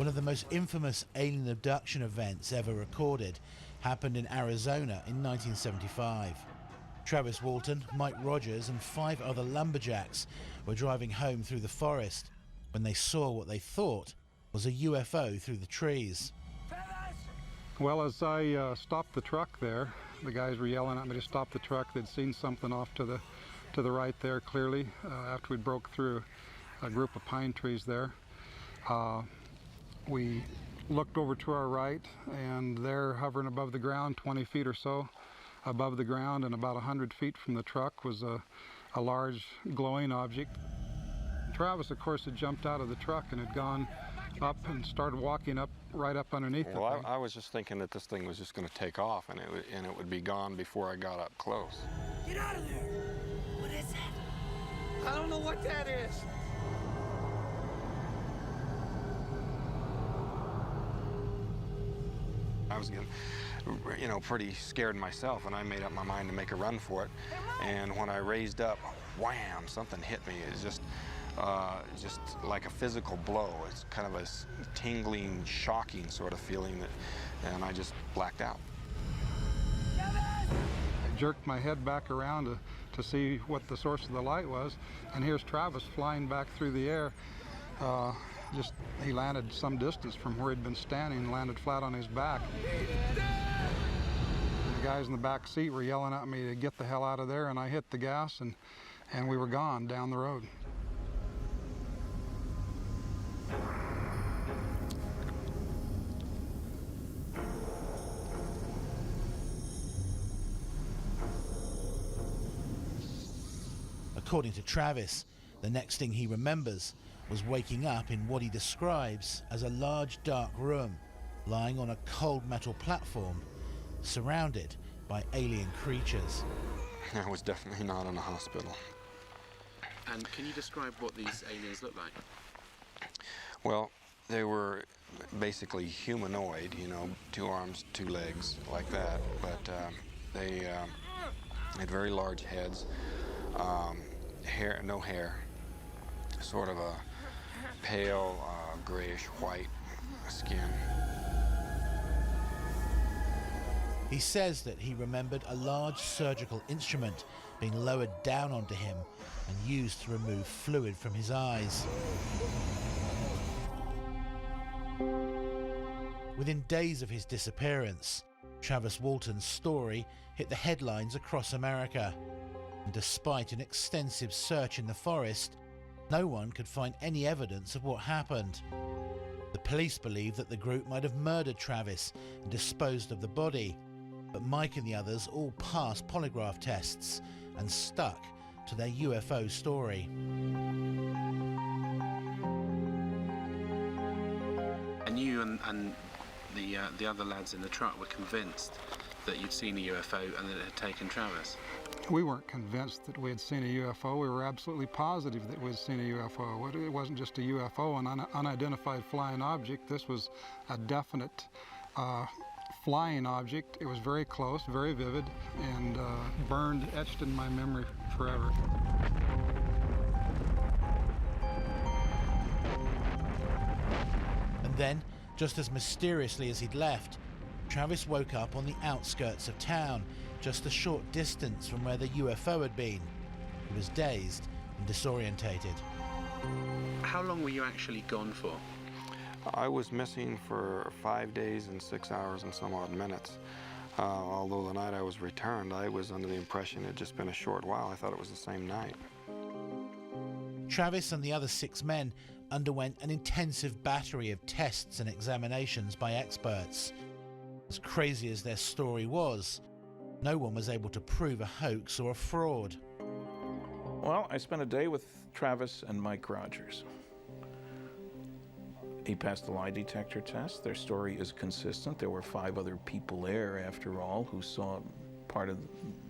One of the most infamous alien abduction events ever recorded happened in Arizona in 1975. Travis Walton, Mike Rogers and 5 other lumberjacks were driving home through the forest when they saw what they thought was a UFO through the trees. Well, as I stopped the truck there, the guys were yelling at me to stop the truck. They'd seen something off to the right there clearly after we broke through a group of pine trees there. We looked over to our right, and there, hovering above the ground, 20 feet or so above the ground and about 100 feet from the truck, was a large glowing object. Travis, of course, had jumped out of the truck and had gone up and started walking up right up underneath the thing. Well, I was just thinking that this thing was just going to take off and it would be gone before I got up close. Get out of there! What is that? I don't know what that is. I was getting, pretty scared myself, and I made up my mind to make a run for it. And when I raised up, wham, something hit me. It's just like a physical blow. It's kind of a tingling, shocking sort of feeling, and I just blacked out. I jerked my head back around to see what the source of the light was, and here's Travis flying back through the air. He landed some distance from where he'd been standing and landed flat on his back. And the guys in the back seat were yelling at me to get the hell out of there, and I hit the gas and we were gone down the road. According to Travis, the next thing he remembers was waking up in what he describes as a large dark room, lying on a cold metal platform, surrounded by alien creatures. I was definitely not in a hospital. And can you describe what these aliens look like? Well, they were basically humanoid, 2 arms, 2 legs, like that. But they had very large heads, no hair, sort of a pale grayish white skin. He says that he remembered a large surgical instrument being lowered down onto him and used to remove fluid from his eyes. Within days of his disappearance, Travis Walton's story hit the headlines across America. And despite an extensive search in the forest, no one could find any evidence of what happened. The police believe that the group might have murdered Travis and disposed of the body, but Mike and the others all passed polygraph tests and stuck to their UFO story. And you and the other lads in the truck were convinced that you'd seen a UFO and that it had taken Travis? We weren't convinced that we had seen a UFO. We were absolutely positive that we'd seen a UFO. It wasn't just a UFO, an unidentified flying object. This was a definite flying object. It was very close, very vivid, and burned, etched in my memory forever. And then, just as mysteriously as he'd left, Travis woke up on the outskirts of town, just a short distance from where the UFO had been. He was dazed and disorientated. How long were you actually gone for? I was missing for 5 days and 6 hours and some odd minutes. Although the night I was returned, I was under the impression it had just been a short while. I thought it was the same night. Travis and the other 6 men underwent an intensive battery of tests and examinations by experts. As crazy as their story was, no one was able to prove a hoax or a fraud. Well, I spent a day with Travis and Mike Rogers. He passed the lie detector test. Their story is consistent. There were 5 other people there, after all, who saw part of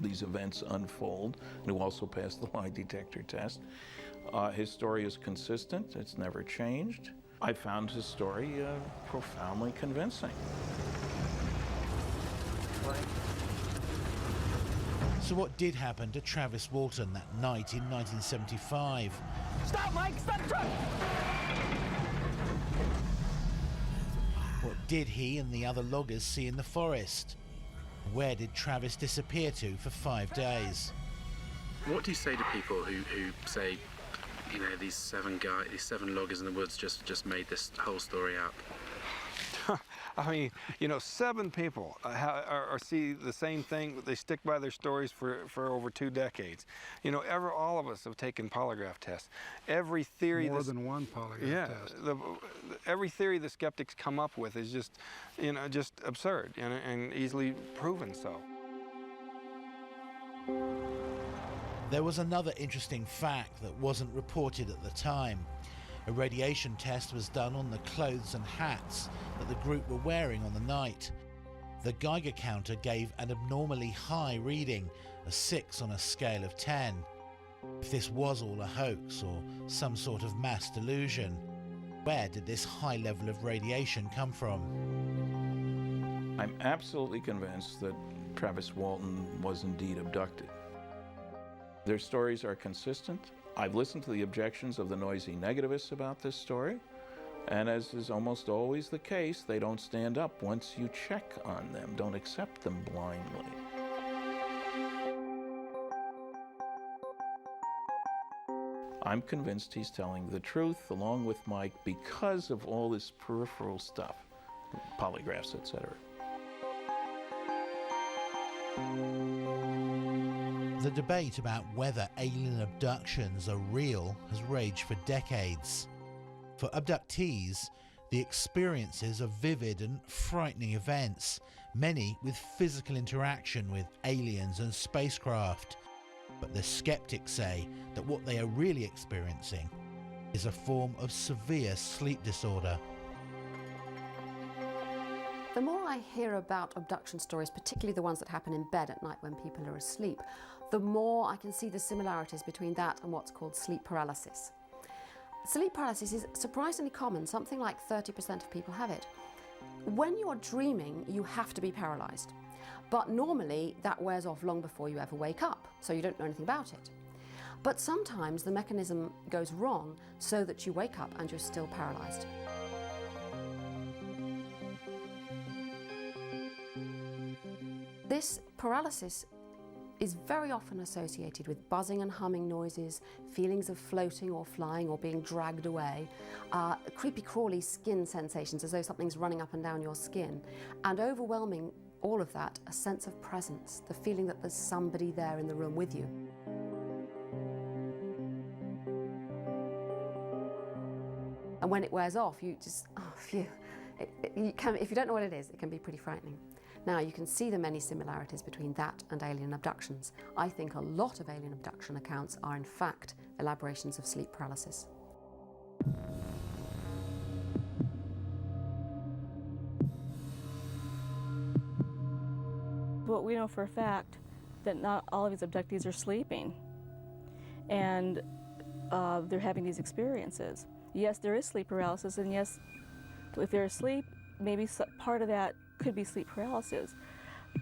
these events unfold, and who also passed the lie detector test. His story is consistent. It's never changed. I found his story profoundly convincing. So what did happen to Travis Walton that night in 1975? Stop, Mike! Stop the truck! did he and the other loggers see in the forest? Where did Travis disappear to for 5 days? What do you say to people who say, you know, these seven loggers in the woods just made this whole story up? I mean, you know, 7 people see the same thing. They stick by their stories for over 2 decades. You know, all of us have taken polygraph tests. Every theory more than one polygraph test. Every theory the skeptics come up with is just, you know, just absurd and easily proven so. There was another interesting fact that wasn't reported at the time. A radiation test was done on the clothes and hats that the group were wearing on the night. The Geiger counter gave an abnormally high reading, a 6 on a scale of 10. If this was all a hoax or some sort of mass delusion, where did this high level of radiation come from? I'm absolutely convinced that Travis Walton was indeed abducted. Their stories are consistent. I've listened to the objections of the noisy negativists about this story, and as is almost always the case, they don't stand up once you check on them, don't accept them blindly. I'm convinced he's telling the truth, along with Mike, because of all this peripheral stuff, polygraphs, etc. The debate about whether alien abductions are real has raged for decades. For abductees, the experiences are vivid and frightening events, many with physical interaction with aliens and spacecraft. But the skeptics say that what they are really experiencing is a form of severe sleep disorder. The more I hear about abduction stories, particularly the ones that happen in bed at night when people are asleep, the more I can see the similarities between that and what's called sleep paralysis. Sleep paralysis is surprisingly common. Something like 30% of people have it. When you're dreaming, you have to be paralyzed. But normally that wears off long before you ever wake up, so you don't know anything about it. But sometimes the mechanism goes wrong so that you wake up and you're still paralyzed. This paralysis is very often associated with buzzing and humming noises, feelings of floating or flying or being dragged away, creepy crawly skin sensations as though something's running up and down your skin, and overwhelming all of that, a sense of presence, the feeling that there's somebody there in the room with you. And when it wears off, you just, oh phew. If you don't know what it is, it can be pretty frightening. Now, you can see the many similarities between that and alien abductions. I think a lot of alien abduction accounts are in fact elaborations of sleep paralysis. But we know for a fact that not all of these abductees are sleeping, and they're having these experiences. Yes, there is sleep paralysis, and yes, if they're asleep, maybe part of that could be sleep paralysis.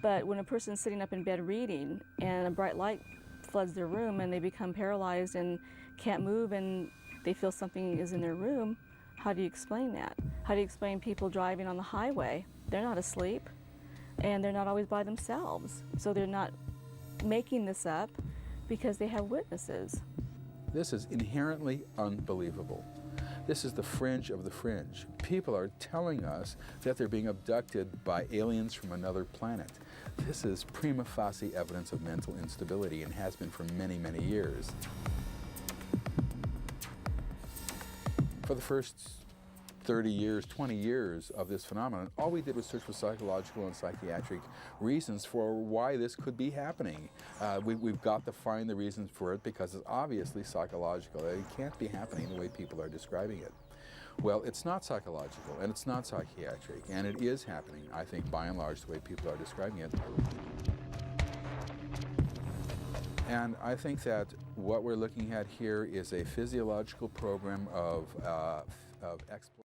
But when a person's sitting up in bed reading and a bright light floods their room and they become paralyzed and can't move and they feel something is in their room, how do you explain that? How do you explain people driving on the highway? They're not asleep and they're not always by themselves. So they're not making this up because they have witnesses. This is inherently unbelievable. This is the fringe of the fringe. People are telling us that they're being abducted by aliens from another planet. This is prima facie evidence of mental instability and has been for many, many years. For the first 30 years, 20 years of this phenomenon, all we did was search for psychological and psychiatric reasons for why this could be happening. We've got to find the reasons for it because it's obviously psychological. It can't be happening the way people are describing it. Well, it's not psychological and it's not psychiatric, and it is happening, I think, by and large, the way people are describing it. And I think that what we're looking at here is a physiological program of exploitation.